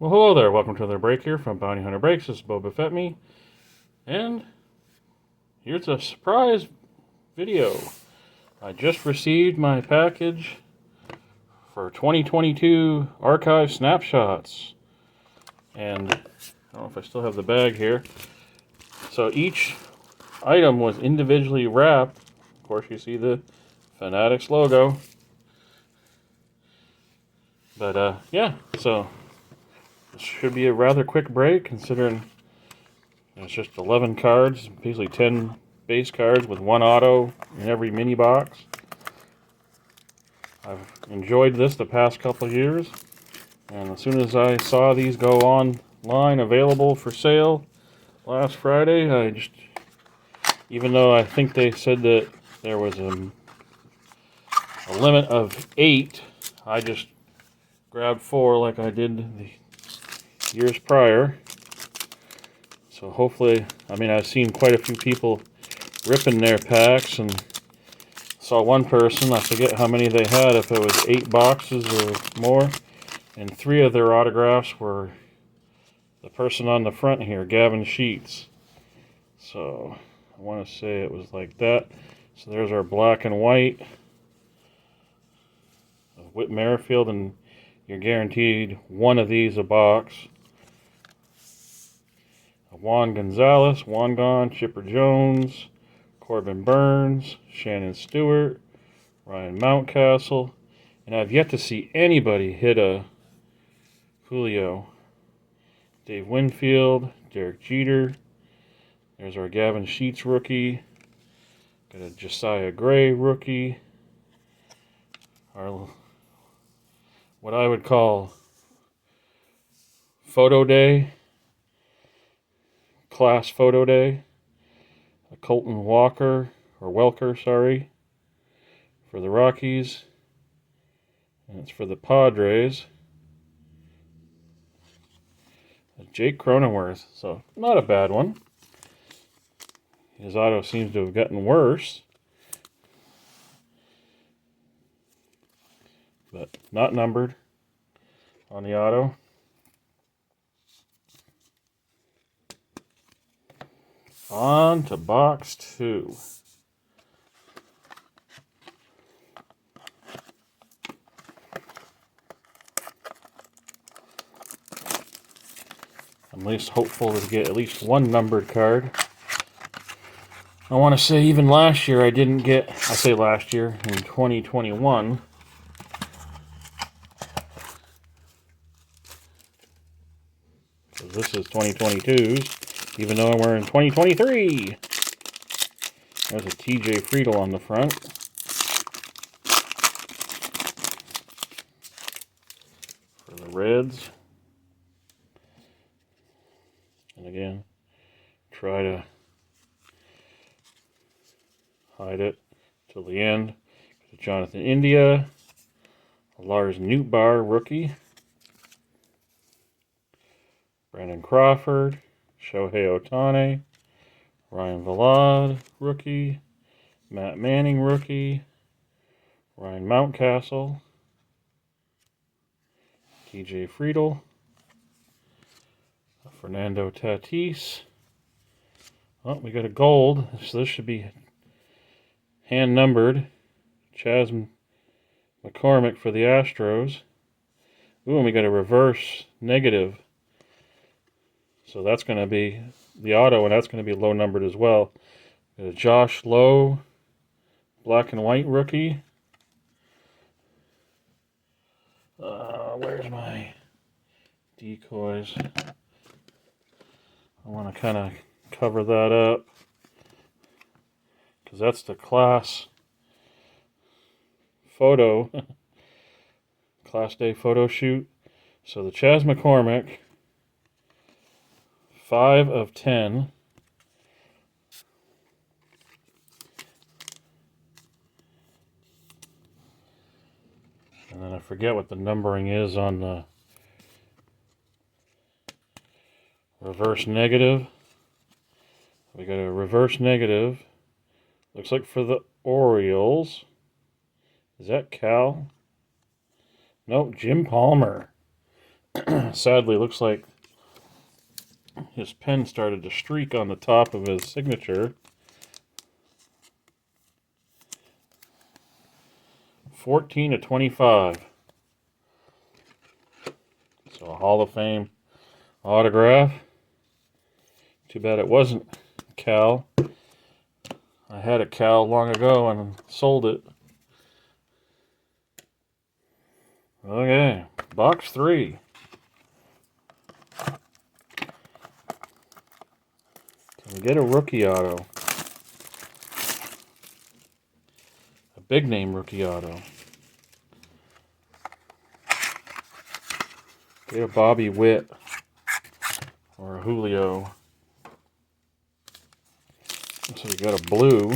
Well, hello there. Welcome to another break here from Bounty Hunter Breaks. This is Boba Fett me, and here's a surprise video. I just received my package for 2022 archive snapshots, and I don't know if I still have the bag here. So each item was individually wrapped. Of course, you see the Fanatics logo. But yeah, so this should be a rather quick break considering it's just 11 cards, basically 10 base cards with one auto in every mini box. I've enjoyed this the past couple of years, and as soon as I saw these go online available for sale last Friday, even though I think they said that there was a limit of 8, I just grabbed 4 like I did the years prior. So hopefully, I've seen quite a few people ripping their packs, and saw one person, I forget how many they had, if it was 8 boxes or more, and 3 of their autographs were the person on the front here, Gavin Sheets. So I want to say it was like that. So there's our black and white of Whit Merrifield, and you're guaranteed one of these a box. Juan Gonzalez, Juan Gon, Chipper Jones, Corbin Burns, Shannon Stewart, Ryan Mountcastle, and I've yet to see anybody hit a Julio. Dave Winfield, Derek Jeter, there's our Gavin Sheets rookie, got a Josiah Gray rookie, our what I would call photo day, class photo day, a Colton Walker, or Welker, sorry, for the Rockies, and it's for the Padres. Jake Cronenworth, so not a bad one. His auto seems to have gotten worse, but not numbered on the auto. On to box 2. I'm at least hopeful to get at least one numbered card. I want to say even last year I didn't get, I say last year, in 2021, because this is 2022's, even though we're in 2023. There's a TJ Friedel on the front. For the Reds. And again, try to hide it till the end. Jonathan India, Lars Nootbaar rookie, Brandon Crawford, Shohei Ohtani, Ryan Vilade rookie, Matt Manning rookie, Ryan Mountcastle, TJ Friedel, Fernando Tatis. Oh, we got a gold, so this should be hand numbered. Chas McCormick for the Astros. Ooh, and we got a reverse negative. So that's going to be the auto, and that's going to be low numbered as well. Got a Josh Lowe, black and white rookie. Where's my decoys? I want to kind of cover that up, because that's the class photo, class day photo shoot. So the Chas McCormick, 5 of 10. And then I forget what the numbering is on the reverse negative. We got a reverse negative. Looks like for the Orioles. Is that Cal? Nope, Jim Palmer. Sadly, looks like his pen started to streak on the top of his signature. 14/25. So a Hall of Fame autograph. Too bad it wasn't Cal. I had a Cal long ago and sold it. Okay, box 3. Can we get a rookie auto? A big name rookie auto. Get a Bobby Witt or a Julio. So we got a blue.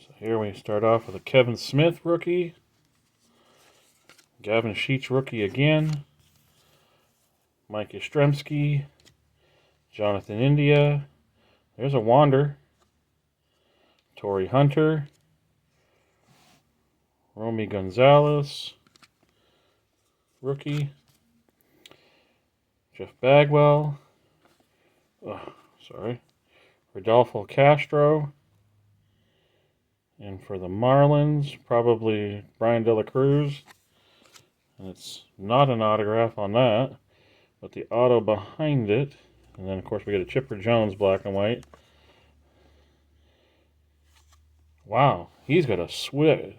So here we start off with a Kevin Smith rookie. Gavin Sheets rookie again. Mike Yastrzemski. Jonathan India. There's a Wander. Torrey Hunter. Romy Gonzalez. Rookie. Jeff Bagwell. Oh, sorry. Rodolfo Castro. And for the Marlins, probably Brian De La Cruz. And it's not an autograph on that, but the auto behind it. And then, of course, we get a Chipper Jones black and white. Wow, he's got a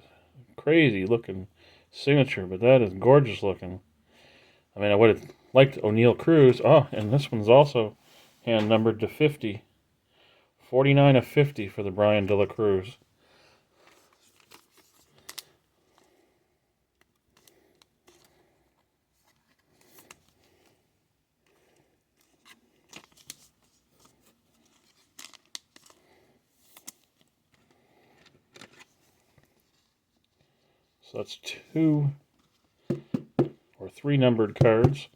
crazy looking signature, but that is gorgeous looking. I mean, I would have liked O'Neill Cruz. Oh, and this one's also hand numbered to 50. 49/50 for the Brian De La Cruz. So that's 2 or 3 numbered cards.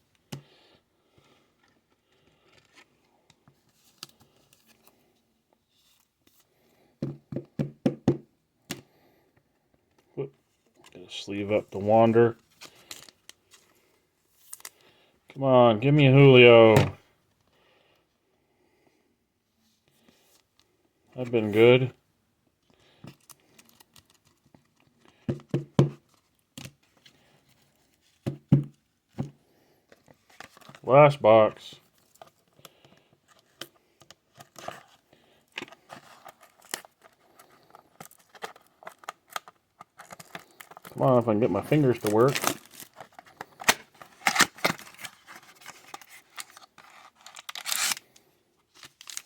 Gotta sleeve up the Wander. Come on, give me a Julio. That'd been good. Last box. Come on, if I can get my fingers to work.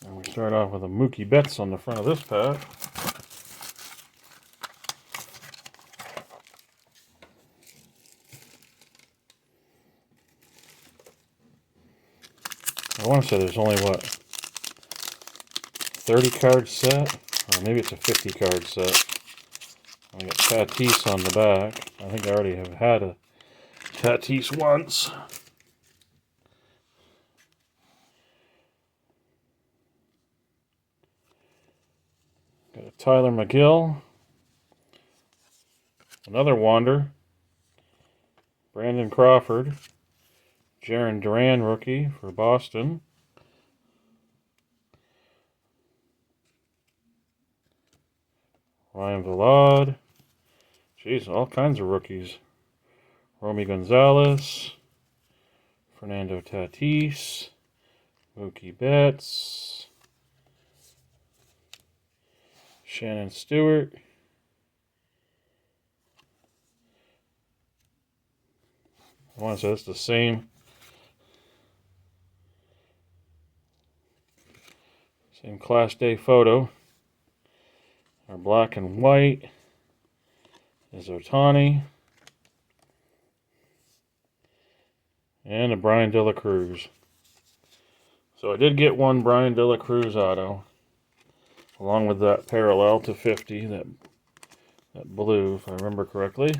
And we start off with a Mookie Betts on the front of this pack. I want to say there's only, what, 30 card set? Or maybe it's a 50 card set. We got Tatis on the back. I think I already have had a Tatis once. Got a Tyler McGill. Another Wander. Brandon Crawford. Jarren Duran rookie for Boston. Ryan Vilade. Jeez, all kinds of rookies. Romy Gonzalez. Fernando Tatis. Mookie Betts. Shannon Stewart. I want to say it's the same Class Day photo. Our black and white is Ohtani. And a Brian De La Cruz. So I did get one Brian De La Cruz auto, along with that parallel to 50, that blue, if I remember correctly.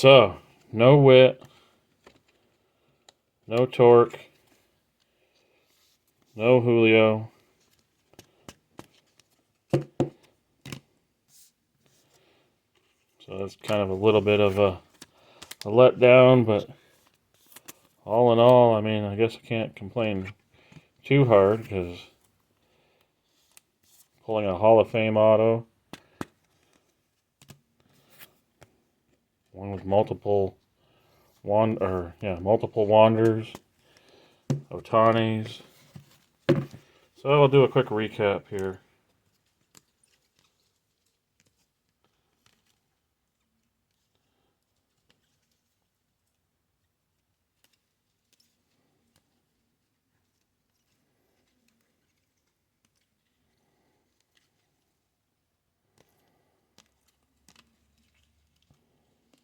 So, no Wit, no Torque, no Julio. So that's kind of a little bit of a letdown, but all in all, I mean, I guess I can't complain too hard because pulling a Hall of Fame auto, one with multiple multiple Wanders, Otanis. So I'll do a quick recap here.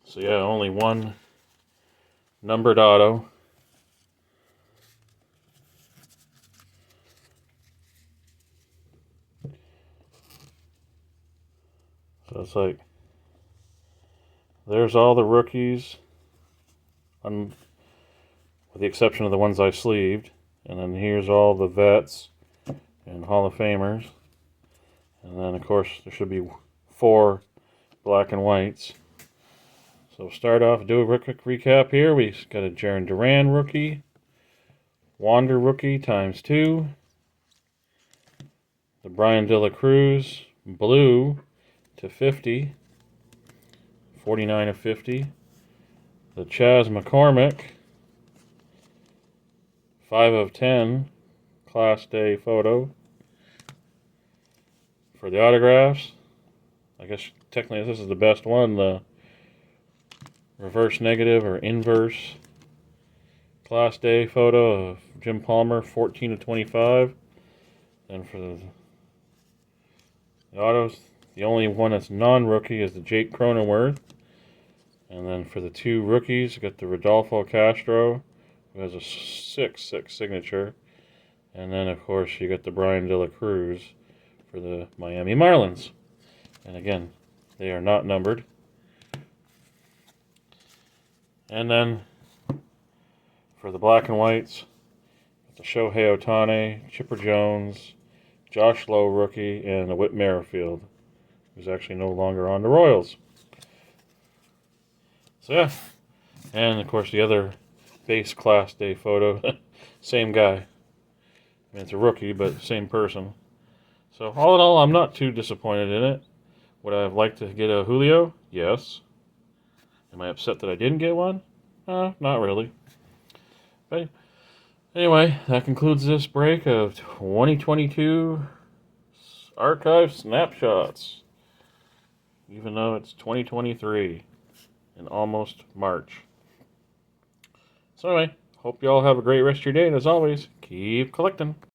So yeah, only one numbered auto. So it's like, there's all the rookies, with the exception of the ones I sleeved. And then here's all the vets and Hall of Famers. And then, of course, there should be 4 black and whites. So start off, do a quick recap here. We got a Jaron Duran rookie, Wander rookie ×2, the Brian De La Cruz blue /50, 49 of 50, the Chaz McCormick 5 of 10 Class Day photo. For the autographs, I guess technically this is the best one, the reverse negative or inverse Class Day photo of Jim Palmer, 14 of 25. And for the autos, the only one that's non-rookie is the Jake Cronenworth. And then for the 2 rookies, you got the Rodolfo Castro, who has a 6/6 signature. And then, of course, you got the Brian De La Cruz for the Miami Marlins. And again, they are not numbered. And then for the black and whites, the Shohei Ohtani, Chipper Jones, Josh Lowe rookie, and the Whit Merrifield, who's actually no longer on the Royals. So yeah, and of course the other base Class Day photo, same guy. I mean, it's a rookie, but same person. So all in all, I'm not too disappointed in it. Would I have liked to get a Julio? Yes. Am I upset that I didn't get one? Not really. But anyway, that concludes this break of 2022 Archive Snapshots. Even though it's 2023 and almost March. So anyway, hope you all have a great rest of your day, and as always, keep collecting.